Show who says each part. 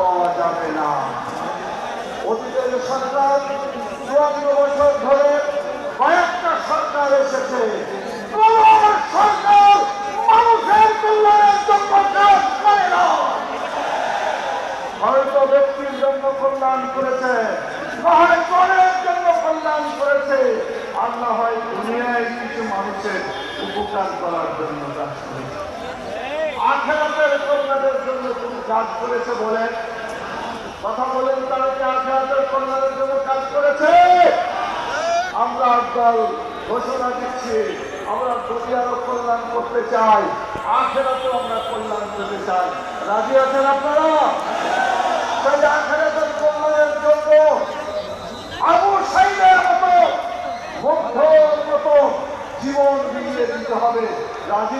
Speaker 1: পাওয়া যাবে না। অতীতের সরকার 54 বছর ধরে কয়েকটা সরকার এসেছে, সরকার মানুষের কল্যাণের জন্য কাজ করে না। হয়তো ব্যক্তির জন্য কল্যাণ করেছে, না হয় দলের জন্য কল্যাণ করেছে, আর না হয় দুনিয়ায় কিছু মানুষের উপকার করার জন্য কাজ করেছে। আখিরাতের কল্যাণের জন্য তুমি কাজ করেছে বলে কথা বলেন, তারা কি আখিরাতের কল্যাণের জন্য কাজ করেছে? আমরা দল ঘোষণা দিচ্ছি, আমরা দুনিয়ারও কল্যাণ করতে চাই, আখিরাতেও আমরা কল্যাণ করতে চাই। রাজি আছেন আপনারা? সেই আখিরাতের কল্যাণের জন্য আবু সাইদের মতো মুগ্ধর মতো জীবন বিলিয়ে দিতে হবে। রাজি